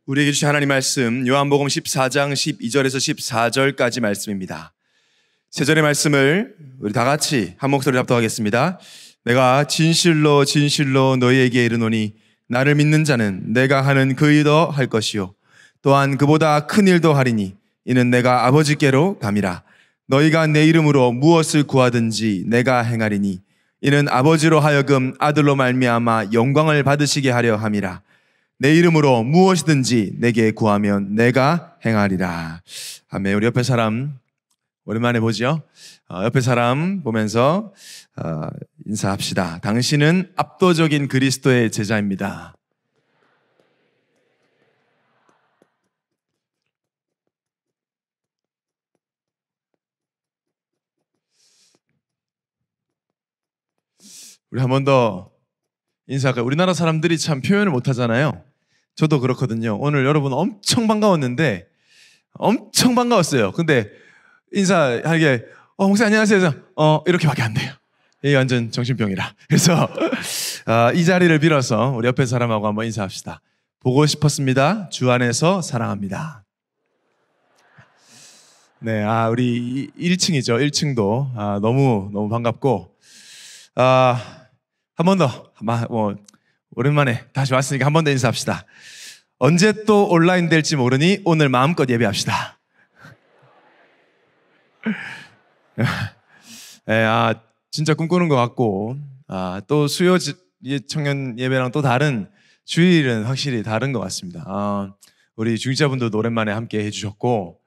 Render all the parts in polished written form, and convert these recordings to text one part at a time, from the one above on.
우리에게 주신 하나님 말씀 요한복음 14장 12절에서 14절까지 말씀입니다. 세 절의 말씀을 우리 다 같이 한 목소리로 합독하겠습니다. 내가 진실로 진실로 너희에게 이르노니 나를 믿는 자는 내가 하는 그 일도 할 것이요 또한 그보다 큰 일도 하리니 이는 내가 아버지께로 감이라. 너희가 내 이름으로 무엇을 구하든지 내가 행하리니 이는 아버지로 하여금 아들로 말미암아 영광을 받으시게 하려 함이라. 내 이름으로 무엇이든지 내게 구하면 내가 행하리라. 아멘. 우리 옆에 사람 오랜만에 보죠? 옆에 사람 보면서 인사합시다. 당신은 압도적인 그리스도의 제자입니다. 우리 한 번 더 인사할까요? 우리나라 사람들이 참 표현을 못하잖아요. 저도 그렇거든요. 오늘 여러분 엄청 반가웠는데 엄청 반가웠어요. 근데 인사하게 목사님 안녕하세요. 이렇게밖에 안 돼요. 이게 완전 정신병이라. 그래서 이 자리를 빌어서 우리 옆에 사람하고 한번 인사합시다. 보고 싶었습니다. 주 안에서 사랑합니다. 네, 우리 1층이죠. 1층도 너무 반갑고 한 번 더 오랜만에 다시 왔으니까 한 번 더 인사합시다. 언제 또 온라인 될지 모르니 오늘 마음껏 예배합시다. 네, 진짜 꿈꾸는 것 같고 또 수요 청년 예배랑 또 다른 주일은 확실히 다른 것 같습니다. 우리 중직자분들도 오랜만에 함께 해주셨고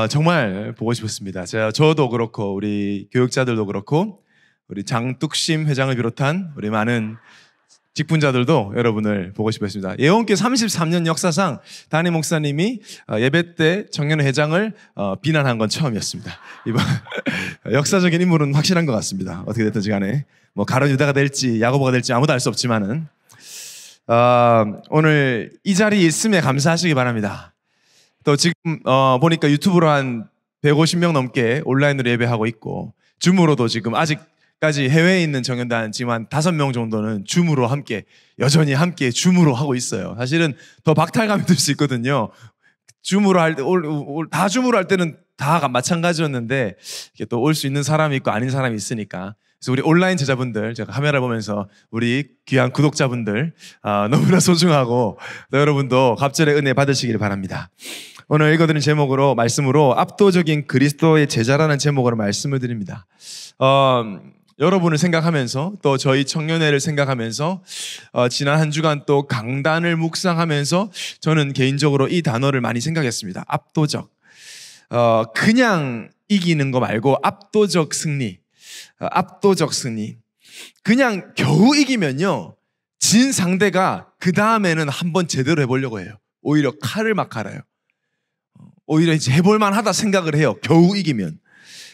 정말 보고 싶었습니다. 저도 그렇고 우리 교육자들도 그렇고 우리 장뚝심 회장을 비롯한 우리 많은 직분자들도 여러분을 보고 싶었습니다. 예원교 33년 역사상 담임 목사님이 예배 때 청년 회장을 비난한 건 처음이었습니다. 이번 역사적인 인물은 확실한 것 같습니다. 어떻게 됐든지 간에 가룟 유다가 될지 야고보가 될지 아무도 알 수 없지만은 오늘 이 자리에 있음에 감사하시기 바랍니다. 또 지금 보니까 유튜브로 한 150명 넘게 온라인으로 예배하고 있고 줌으로도 지금 아직까지 해외에 있는 청년단 지금 한 5명 정도는 줌으로 여전히 함께 줌으로 하고 있어요. 사실은 더 박탈감이 들 수 있거든요. 줌으로 할 때, 다 줌으로 할 때는 다 마찬가지였는데 또 올 수 있는 사람이 있고 아닌 사람이 있으니까. 그래서 우리 온라인 제자분들, 제가 카메라 보면서 우리 귀한 구독자분들 너무나 소중하고 여러분도 갑절의 은혜 받으시길 바랍니다. 오늘 읽어드린 말씀으로 압도적인 그리스도의 제자라는 제목으로 말씀을 드립니다. 여러분을 생각하면서 또 저희 청년회를 생각하면서 지난 한 주간 또 강단을 묵상하면서 저는 개인적으로 이 단어를 많이 생각했습니다. 압도적. 그냥 이기는 거 말고 압도적 승리. 압도적 승리. 그냥 겨우 이기면요. 진 상대가 그 다음에는 한번 제대로 해보려고 해요. 오히려 칼을 막 갈아요. 오히려 이제 해볼만 하다 생각을 해요. 겨우 이기면.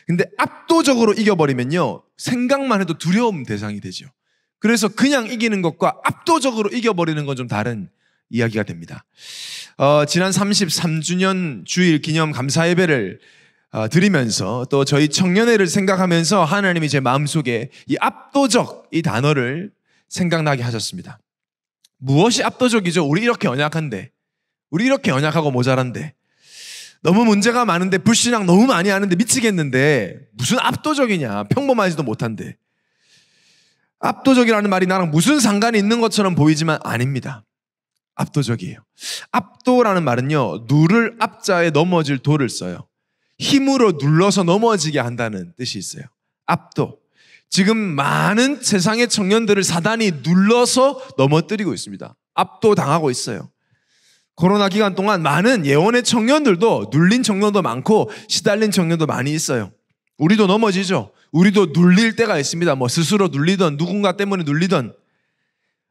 근데 압도적으로 이겨버리면요. 생각만 해도 두려움 대상이 되죠. 그래서 그냥 이기는 것과 압도적으로 이겨버리는 건 좀 다른 이야기가 됩니다. 지난 33주년 주일 기념 감사 예배를 드리면서 또 저희 청년회를 생각하면서 하나님이 제 마음속에 이 압도적 이 단어를 생각나게 하셨습니다. 무엇이 압도적이죠? 우리 이렇게 연약한데, 우리 이렇게 연약하고 모자란데, 너무 문제가 많은데 불신앙 너무 많이 하는데 미치겠는데 무슨 압도적이냐, 평범하지도 못한데. 압도적이라는 말이 나랑 무슨 상관이 있는 것처럼 보이지만 아닙니다. 압도적이에요. 압도라는 말은요, 누를 앞자에 넘어질 도를 써요. 힘으로 눌러서 넘어지게 한다는 뜻이 있어요. 압도. 지금 많은 세상의 청년들을 사단이 눌러서 넘어뜨리고 있습니다. 압도당하고 있어요. 코로나 기간 동안 많은 예원의 청년들도 눌린 청년도 많고 시달린 청년도 많이 있어요. 우리도 넘어지죠. 우리도 눌릴 때가 있습니다. 스스로 눌리던 누군가 때문에 눌리던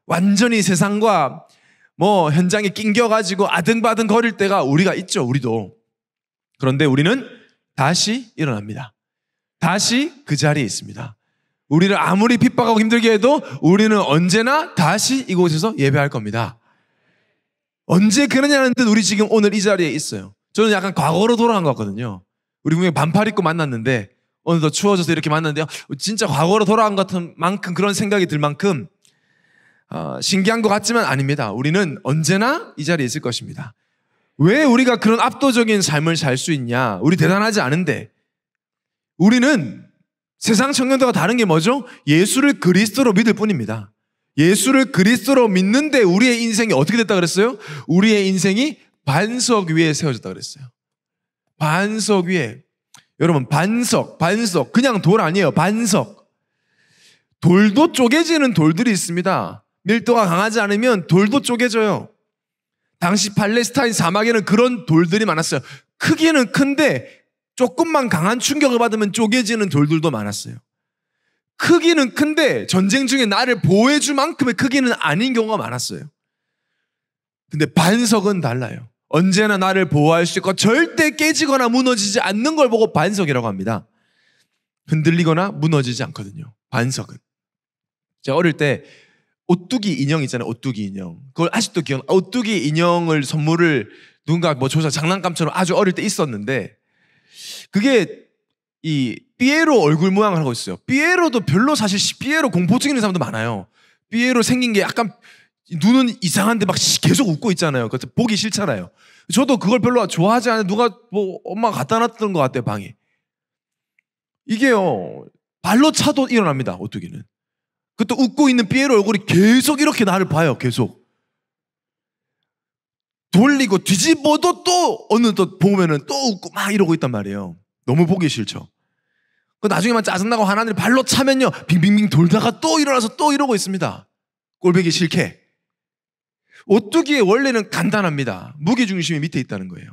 완전히 세상과 현장에 낑겨가지고 아등바등 거릴 때가 우리가 있죠. 우리도. 그런데 우리는 다시 일어납니다. 다시 그 자리에 있습니다. 우리를 아무리 핍박하고 힘들게 해도 우리는 언제나 다시 이곳에서 예배할 겁니다. 언제 그러냐는 듯 우리 지금 오늘 이 자리에 있어요. 저는 약간 과거로 돌아간 것 같거든요. 우리 분명히 반팔 입고 만났는데 오늘 더 추워져서 이렇게 만났는데요. 진짜 과거로 돌아간 것 같은 만큼 그런 생각이 들 만큼 신기한 것 같지만 아닙니다. 우리는 언제나 이 자리에 있을 것입니다. 왜 우리가 그런 압도적인 삶을 살 수 있냐? 우리 대단하지 않은데. 우리는 세상 청년들과 다른 게 뭐죠? 예수를 그리스도로 믿을 뿐입니다. 예수를 그리스도로 믿는데 우리의 인생이 어떻게 됐다 그랬어요? 우리의 인생이 반석 위에 세워졌다 그랬어요. 반석 위에. 여러분, 반석. 그냥 돌 아니에요. 반석. 돌도 쪼개지는 돌들이 있습니다. 밀도가 강하지 않으면 돌도 쪼개져요. 당시 팔레스타인 사막에는 그런 돌들이 많았어요. 크기는 큰데 조금만 강한 충격을 받으면 쪼개지는 돌들도 많았어요. 크기는 큰데 전쟁 중에 나를 보호해줄 만큼의 크기는 아닌 경우가 많았어요. 근데 반석은 달라요. 언제나 나를 보호할 수 있고 절대 깨지거나 무너지지 않는 걸 보고 반석이라고 합니다. 흔들리거나 무너지지 않거든요. 반석은. 제가 어릴 때 오뚜기 인형 있잖아요. 오뚜기 인형. 그걸 아직도 기억나. 오뚜기 인형을 선물을 누군가 조사 장난감처럼 아주 어릴 때 있었는데 그게 이 삐에로 얼굴 모양을 하고 있어요. 삐에로도 별로 사실 삐에로 공포증 있는 사람도 많아요. 삐에로 생긴 게 약간 눈은 이상한데 막 계속 웃고 있잖아요. 그래서 보기 싫잖아요. 저도 그걸 별로 좋아하지 않아요. 누가 엄마가 갖다 놨던 것 같아요, 방에. 이게요, 발로 차도 일어납니다, 오뚜기는. 그것도 웃고 있는 삐에로 얼굴이 계속 이렇게 나를 봐요, 계속. 돌리고 뒤집어도 또 어느덧 보면은 또 웃고 막 이러고 있단 말이에요. 너무 보기 싫죠. 나중에만 짜증나고 화나는 발로 차면요, 빙빙빙 돌다가 또 일어나서 또 이러고 있습니다. 꼴보기 싫게. 오뚜기의 원래는 간단합니다. 무게중심이 밑에 있다는 거예요.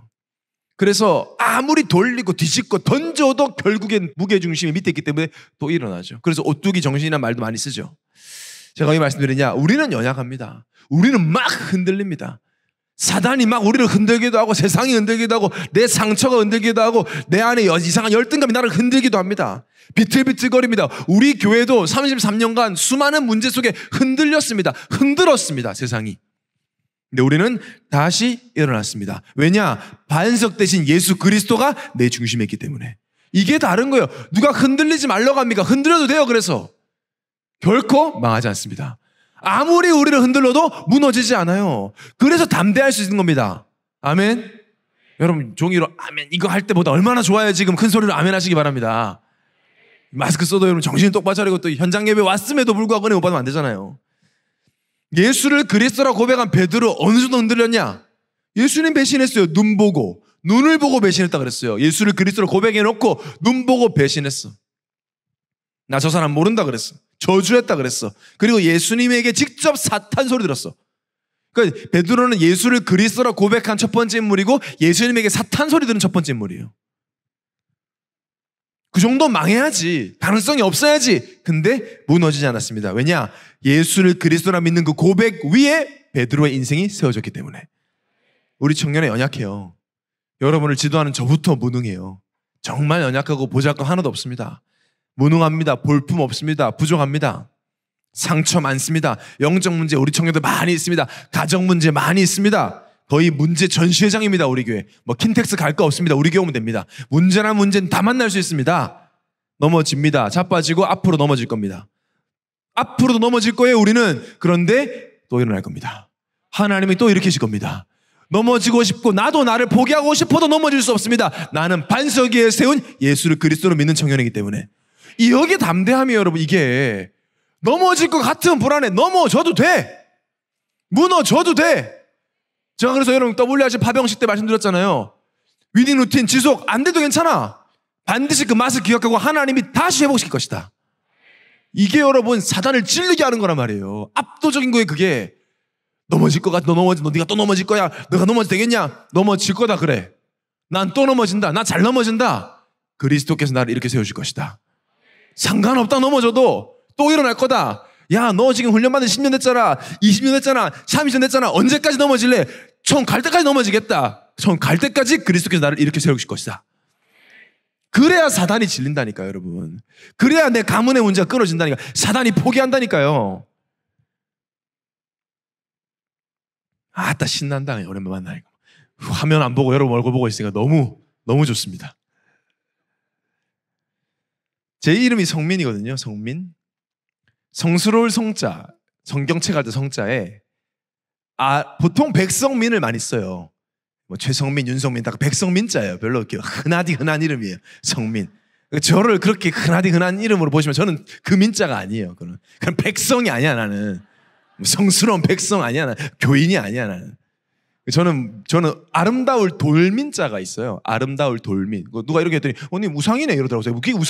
그래서 아무리 돌리고 뒤집고 던져도 결국엔 무게중심이 밑에 있기 때문에 또 일어나죠. 그래서 오뚜기 정신이라는 말도 많이 쓰죠. 제가 왜 말씀드리냐? 우리는 연약합니다. 우리는 막 흔들립니다. 사단이 막 우리를 흔들기도 하고 세상이 흔들기도 하고 내 상처가 흔들기도 하고 내 안에 이상한 열등감이 나를 흔들기도 합니다. 비틀비틀거립니다. 우리 교회도 33년간 수많은 문제 속에 흔들렸습니다. 흔들었습니다. 세상이. 근데 우리는 다시 일어났습니다. 왜냐? 반석 대신 예수 그리스도가 내 중심에 있기 때문에. 이게 다른 거예요. 누가 흔들리지 말라고 합니까? 흔들려도 돼요. 그래서 결코 망하지 않습니다. 아무리 우리를 흔들러도 무너지지 않아요. 그래서 담대할 수 있는 겁니다. 아멘. 여러분 종이로 아멘 이거 할 때보다 얼마나 좋아요. 지금 큰 소리로 아멘 하시기 바랍니다. 마스크 써도 여러분 정신이 똑바로 차리고 또 현장 예배 왔음에도 불구하고 은혜 못 받으면 안 되잖아요. 예수를 그리스도라 고백한 베드로 어느 정도 흔들렸냐? 예수님 배신했어요. 눈을 보고 배신했다 그랬어요. 예수를 그리스도로 고백해놓고 눈 보고 배신했어. 나 저 사람 모른다 그랬어. 저주했다 그랬어. 그리고 예수님에게 직접 사탄 소리 들었어. 그러니까 베드로는 예수를 그리스도라 고백한 첫 번째 인물이고 예수님에게 사탄 소리 들은 첫 번째 인물이에요. 그 정도 망해야지. 가능성이 없어야지. 근데 무너지지 않았습니다. 왜냐? 예수를 그리스도라 믿는 그 고백 위에 베드로의 인생이 세워졌기 때문에. 우리 청년은 연약해요. 여러분을 지도하는 저부터 무능해요. 정말 연약하고 보잘것 하나도 없습니다. 무능합니다. 볼품 없습니다. 부족합니다. 상처 많습니다. 영적 문제 우리 청년들 많이 있습니다. 가정 문제 많이 있습니다. 거의 문제 전시회장입니다. 우리 교회. 킨텍스 갈 거 없습니다. 우리 교회 오면 됩니다. 문제나 문제는 다 만날 수 있습니다. 넘어집니다. 자빠지고 앞으로 넘어질 겁니다. 앞으로도 넘어질 거예요. 우리는. 그런데 또 일어날 겁니다. 하나님이 또 일으키실 겁니다. 넘어지고 싶고 나도 나를 포기하고 싶어도 넘어질 수 없습니다. 나는 반석 위에 세운 예수를 그리스도로 믿는 청년이기 때문에. 여기 담대함이 여러분 이게 넘어질 것 같은 불안해. 넘어져도 돼. 무너져도 돼. 제가 그래서 여러분 WRC 파병식 때 말씀드렸잖아요. 위닝 루틴 지속 안 돼도 괜찮아. 반드시 그 맛을 기억하고 하나님이 다시 회복시킬 것이다. 이게 여러분 사단을 찔르게 하는 거란 말이에요. 압도적인 거예요. 그게. 넘어질 것 같아. 너 네가 또 넘어질 거야. 너가 넘어지 되겠냐? 넘어질 거다 그래. 난 또 넘어진다. 나 잘 넘어진다. 그리스도께서 나를 이렇게 세우실 것이다. 상관없다. 넘어져도 또 일어날 거다. 야, 너 지금 훈련받은 10년 됐잖아. 20년 됐잖아. 30년 됐잖아. 언제까지 넘어질래? 총 갈 때까지 넘어지겠다. 총 갈 때까지 그리스도께서 나를 이렇게 세우실 것이다. 그래야 사단이 질린다니까요, 여러분. 그래야 내 가문의 문제가 끊어진다니까. 사단이 포기한다니까요. 아따 신난다. 오랜만에 만나니까. 화면 안 보고 여러분 얼굴 보고 있으니까 너무 좋습니다. 제 이름이 성민이거든요. 성민. 성스러울 성자. 성경책 할 때 성자에 보통 백성민을 많이 써요. 뭐 최성민, 윤성민 다 백성민자예요. 별로 이렇게 흔한 이름이에요. 성민. 저를 그렇게 흔한 이름으로 보시면 저는 그 민자가 아니에요. 그런 백성이 아니야 나는. 성스러운 백성 아니야 나는. 교인이 아니야 나는. 저는 아름다울 돌민자가 있어요. 아름다울 돌민. 누가 이렇게 했더니 언니 우상이네 이러더라고요. 그게